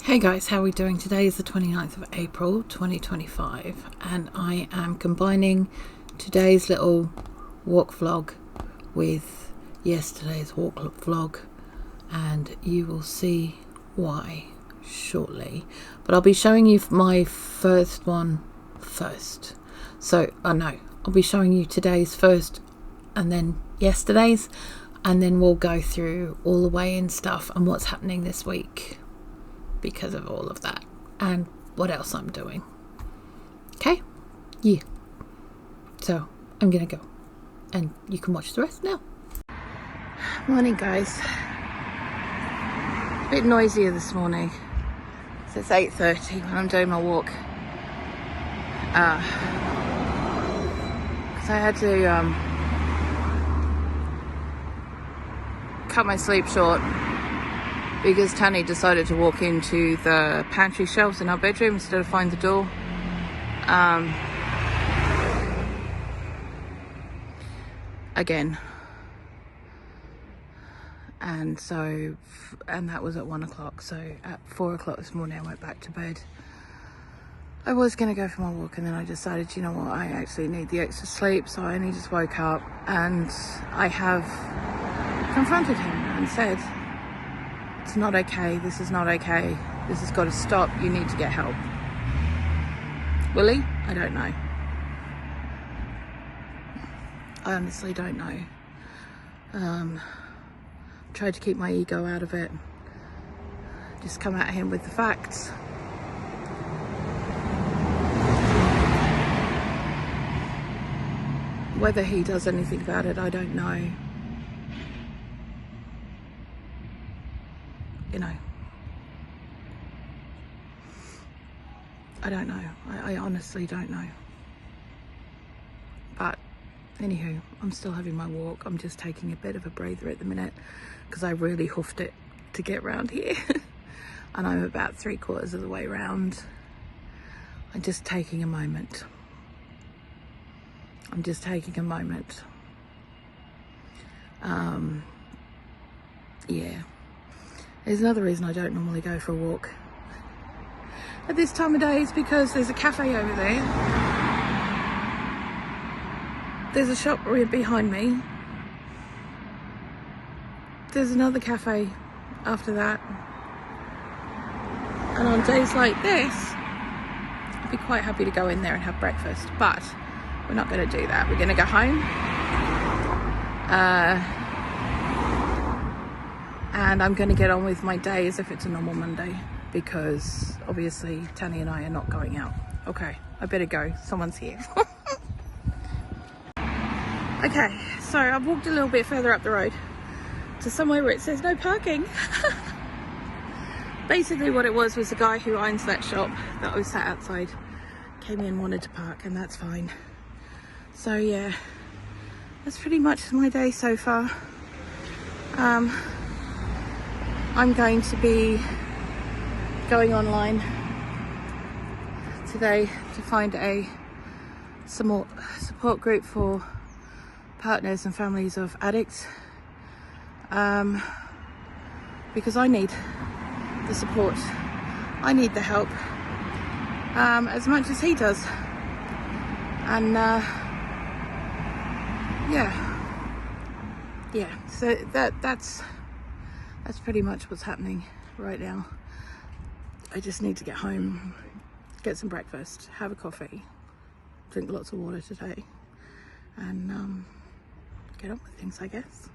Hey guys, how are we doing? Today is the 29th of April 2025 and I am combining today's little walk vlog with yesterday's walk vlog, and you will see why shortly. But I'll be showing you my first one first. So, no, I'll be showing you today's first and then yesterday's, and then we'll go through all the way in stuff and what's happening this week because of all of that and what else I'm doing. Okay? Yeah. So I'm gonna go and you can watch the rest now. Morning guys. A bit noisier this morning. So it's 8:30 when I'm doing my walk. Because I had to cut my sleep short because Tanny decided to walk into the pantry shelves in our bedroom instead of find the door. Again. And that was at 1 o'clock. So at 4 o'clock this morning I went back to bed. I was going to go for my walk, and then I decided, you know what, I actually need the extra sleep. So I only just woke up, and I have confronted him and said, it's not okay, this is not okay, this has got to stop, you need to get help. Will he? I don't know. I honestly don't know. Tried to keep my ego out of it, just come at him with the facts. Whether he does anything about it, I don't know. You know, I don't know. I honestly don't know. But anywho, I'm still having my walk. I'm just taking a bit of a breather at the minute because I really hoofed it to get round here. And I'm about 3/4 of the way round. I'm just taking a moment. I'm just taking a moment. Yeah. There's another reason I don't normally go for a walk at this time of day is because there's a cafe over there. There's a shop right behind me. There's another cafe after that. And on days like this, I'd be quite happy to go in there and have breakfast. But we're not going to do that. We're going to go home. And I'm going to get on with my day as if it's a normal Monday, because obviously Tanny and I are not going out. Okay, I better go. Someone's here. Okay, so I've walked a little bit further up the road to somewhere where it says no parking. Basically what it was the guy who owns that shop that I was sat outside came in, wanted to park, and that's fine. So yeah, that's pretty much my day so far. I'm going to be going online today to find a support group for partners and families of addicts, because I need the support, I need the help, as much as he does. And yeah, so that's pretty much what's happening right now. I just need to get home, get some breakfast, have a coffee, drink lots of water today, and get on with things, I guess.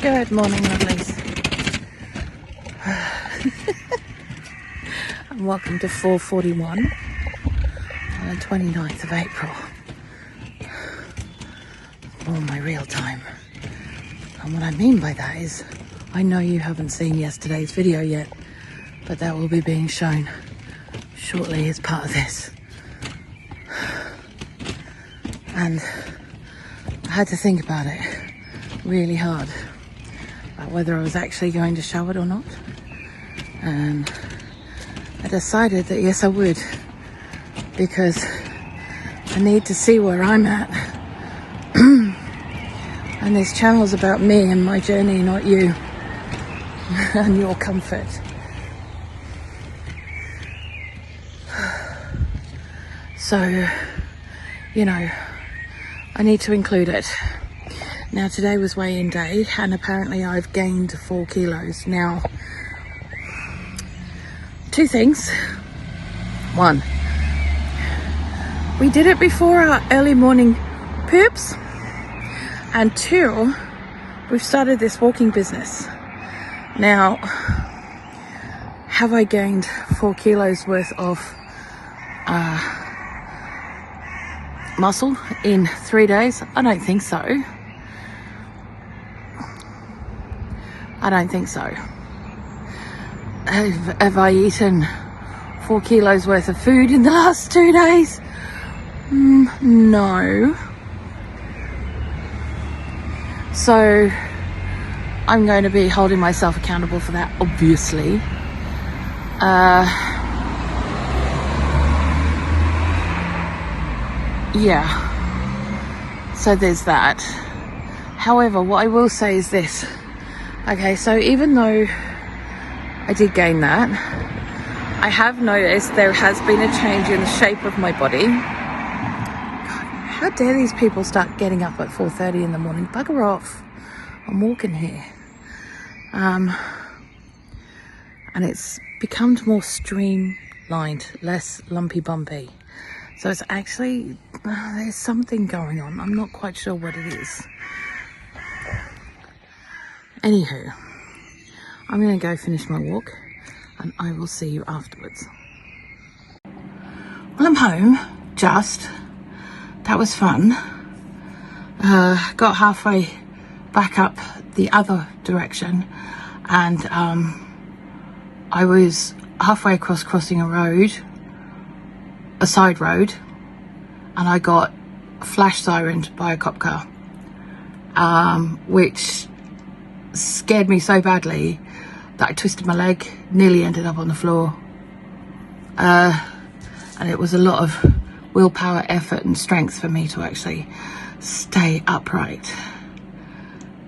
Good morning, lovelies. And welcome to 4:41 on the 29th of April. All my real time. And what I mean by that is, I know you haven't seen yesterday's video yet, but that will be being shown shortly as part of this. And I had to think about it really hard about whether I was actually going to show it or not. And I decided that yes, I would, because I need to see where I'm at. And this channel's about me and my journey, not you and your comfort. So, you know, I need to include it. Now, today was weigh-in day, and apparently I've gained 4 kilos. Now, 2 things. 1, we did it before our early morning poops. And 2, we've started this walking business. Now, have I gained 4 kilos worth of muscle in 3 days? I don't think so. I don't think so. Have I eaten 4 kilos worth of food in the last 2 days? No. So I'm going to be holding myself accountable for that, obviously. Yeah, so there's that. However, what I will say is this. Okay, so even though I did gain that, I have noticed there has been a change in the shape of my body. God, how dare these people start getting up at 4:30 in the morning? Bugger off. I'm walking here. And it's become more streamlined, less lumpy bumpy. So it's actually, there's something going on. I'm not quite sure what it is. Anywho, I'm going to go finish my walk and I will see you afterwards. Well, I'm home, just. That was fun. Got halfway back up the other direction and I was halfway across crossing a side road, and I got flash sirened by a cop car, which scared me so badly that I twisted my leg, nearly ended up on the floor, and it was a lot of willpower, effort and strength for me to actually stay upright.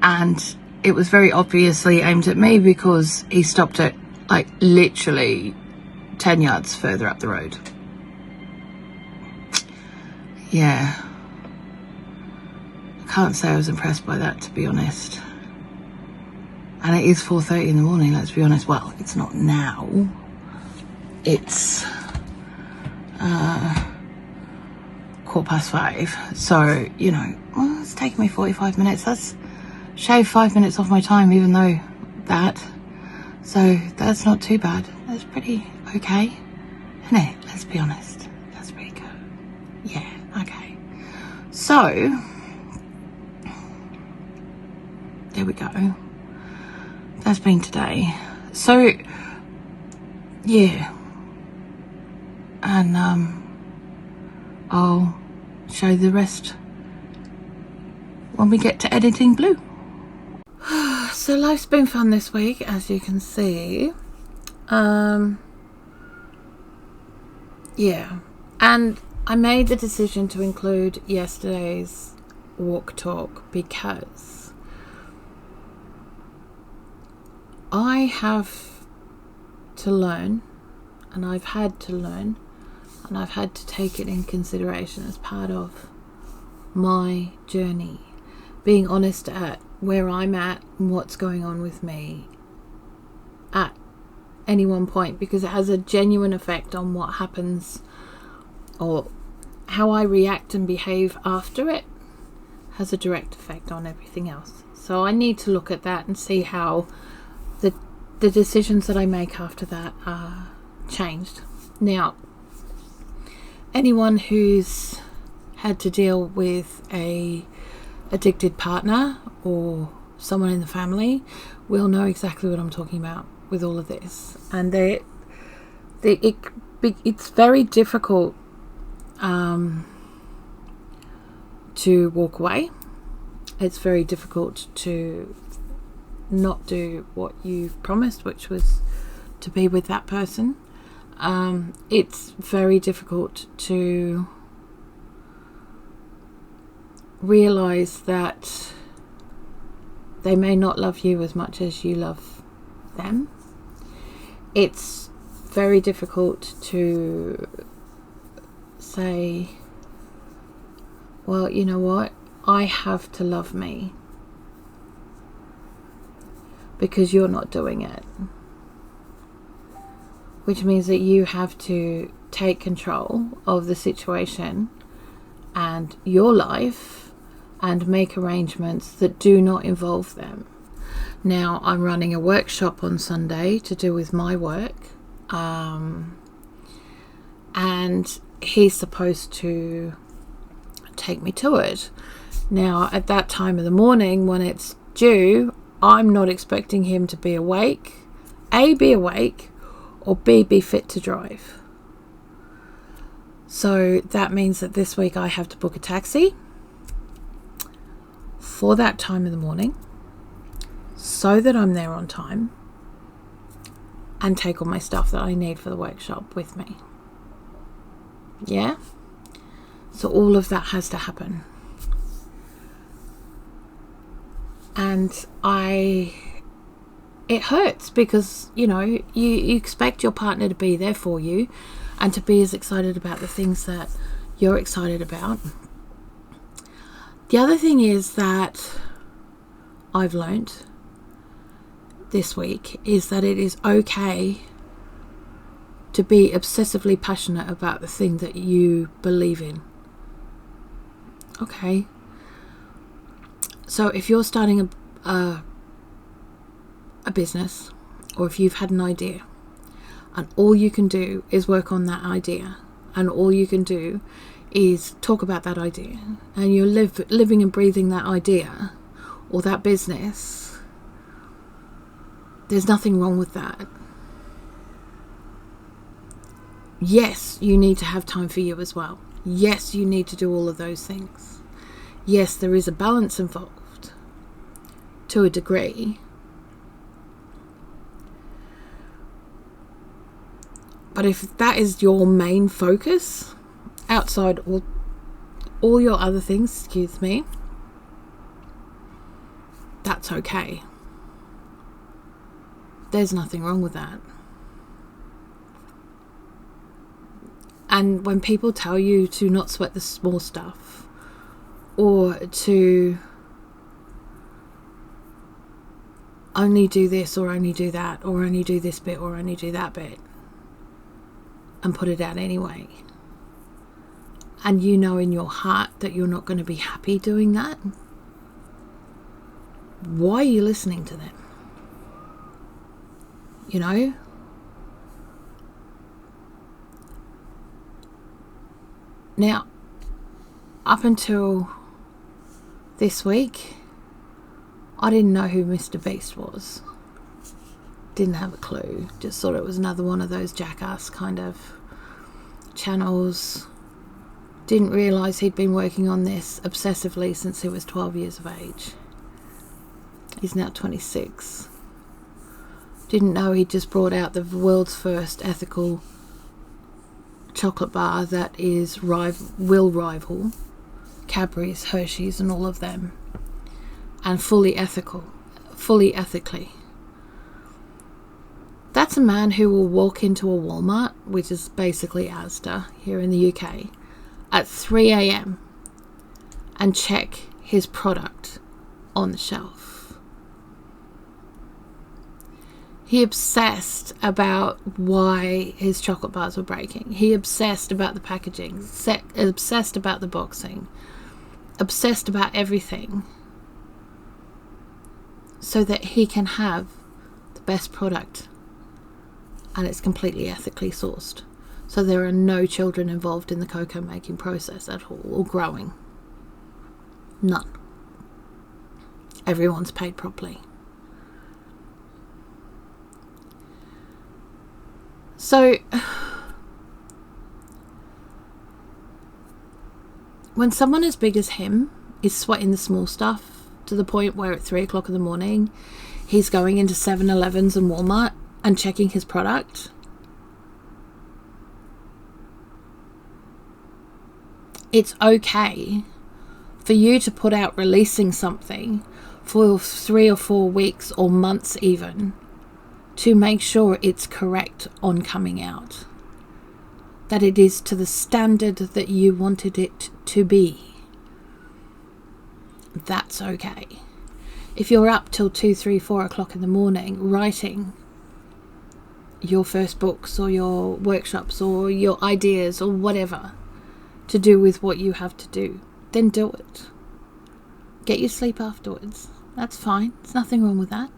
And it was very obviously aimed at me because he stopped it like literally 10 yards further up the road. Yeah, I can't say I was impressed by that, to be honest. And it is 4:30 in the morning, let's be honest. Well, it's not now. It's 5:15. So, you know, well, it's taken me 45 minutes. That's shaved 5 minutes off my time, even though that. So that's not too bad. That's pretty okay, isn't it? Let's be honest. That's pretty good. Yeah, okay. So, there we go. That's been today. So, yeah. And, I'll show you the rest when we get to editing blue. So life's been fun this week, as you can see. Yeah, and I made the decision to include yesterday's walk talk because I have to learn, and I've had to learn, and I've had to take it in consideration as part of my journey, being honest at where I'm at and what's going on with me at any one point, because it has a genuine effect on what happens or how I react and behave after it has a direct effect on everything else. So I need to look at that and see how the decisions that I make after that are changed. Now, anyone who's had to deal with a addicted partner or someone in the family will know exactly what I'm talking about with all of this. And it's very difficult to walk away. It's very difficult to not do what you've promised, which was to be with that person. It's very difficult to realize that they may not love you as much as you love them. It's very difficult to say, well, you know what, I have to love me because you're not doing it. Which means that you have to take control of the situation and your life and make arrangements that do not involve them. Now, I'm running a workshop on Sunday to do with my work, and he's supposed to take me to it. Now, at that time of the morning when it's due, I'm not expecting him to be awake, A, be awake, or B, be fit to drive. So that means that this week I have to book a taxi for that time of the morning so that I'm there on time and take all my stuff that I need for the workshop with me. Yeah? So all of that has to happen. And it hurts because, you know, you expect your partner to be there for you and to be as excited about the things that you're excited about. The other thing is that I've learnt this week is that it is okay to be obsessively passionate about the thing that you believe in. Okay. So if you're starting a business, or if you've had an idea and all you can do is work on that idea and all you can do is talk about that idea and you're living and breathing that idea or that business, there's nothing wrong with that. Yes, you need to have time for you as well. Yes, you need to do all of those things. Yes, there is a balance involved to a degree. But if that is your main focus, outside all your other things, excuse me, that's okay. There's nothing wrong with that. And when people tell you to not sweat the small stuff, or to only do this or only do that, or only do this bit or only do that bit, and put it out anyway, and you know in your heart that you're not going to be happy doing that, why are you listening to them? You know? Now, up until this week, I didn't know who Mr. Beast was. Didn't have a clue. Just thought it was another one of those jackass kind of channels. Didn't realise he'd been working on this obsessively since he was 12 years of age. He's now 26. Didn't know he'd just brought out the world's first ethical chocolate bar that will rival Cadbury's, Hershey's and all of them. And fully ethically. That's a man who will walk into a Walmart, which is basically Asda here in the UK, at 3 a.m. and check his product on the shelf. He obsessed about why his chocolate bars were breaking. He obsessed about the packaging, obsessed about the boxing, obsessed about everything, so that he can have the best product. And it's completely ethically sourced. So there are no children involved in the cocoa making process at all, or growing. None. Everyone's paid properly. So, when someone as big as him is sweating the small stuff to the point where at 3 o'clock in the morning he's going into 7-Elevens and Walmart and checking his product, it's okay for you to put out releasing something for 3 or 4 weeks or months even, to make sure it's correct on coming out, that it is to the standard that you wanted it to be. That's okay. If you're up till 2, 3, 4 o'clock in the morning writing your first books or your workshops or your ideas or whatever to do with what you have to do, then do it. Get your sleep afterwards. That's fine. There's nothing wrong with that.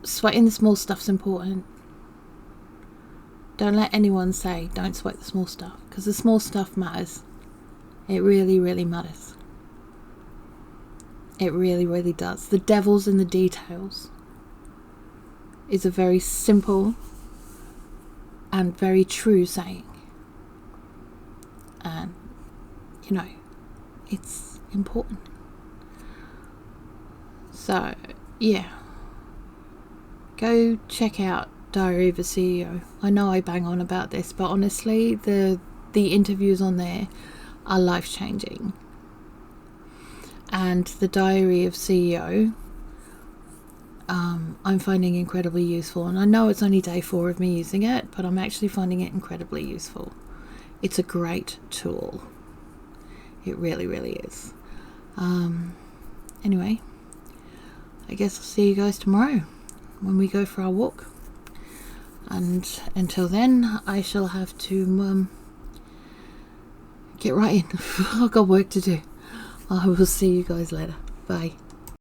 Sweating the small stuff's important. Don't let anyone say don't sweat the small stuff, because the small stuff matters. It really, really matters. It really, really does. The devil's in the details is a very simple and very true saying. And, you know, it's important. So, yeah. Go check out Diary of a CEO. I know I bang on about this, but honestly, the interviews on there are life-changing. And the Diary of CEO, I'm finding incredibly useful. And I know it's only day 4 of me using it, but I'm actually finding it incredibly useful. It's a great tool. It really, really is. Anyway, I guess I'll see you guys tomorrow when we go for our walk. And until then, I shall have to get right in. I've got work to do. I will see you guys later. Bye.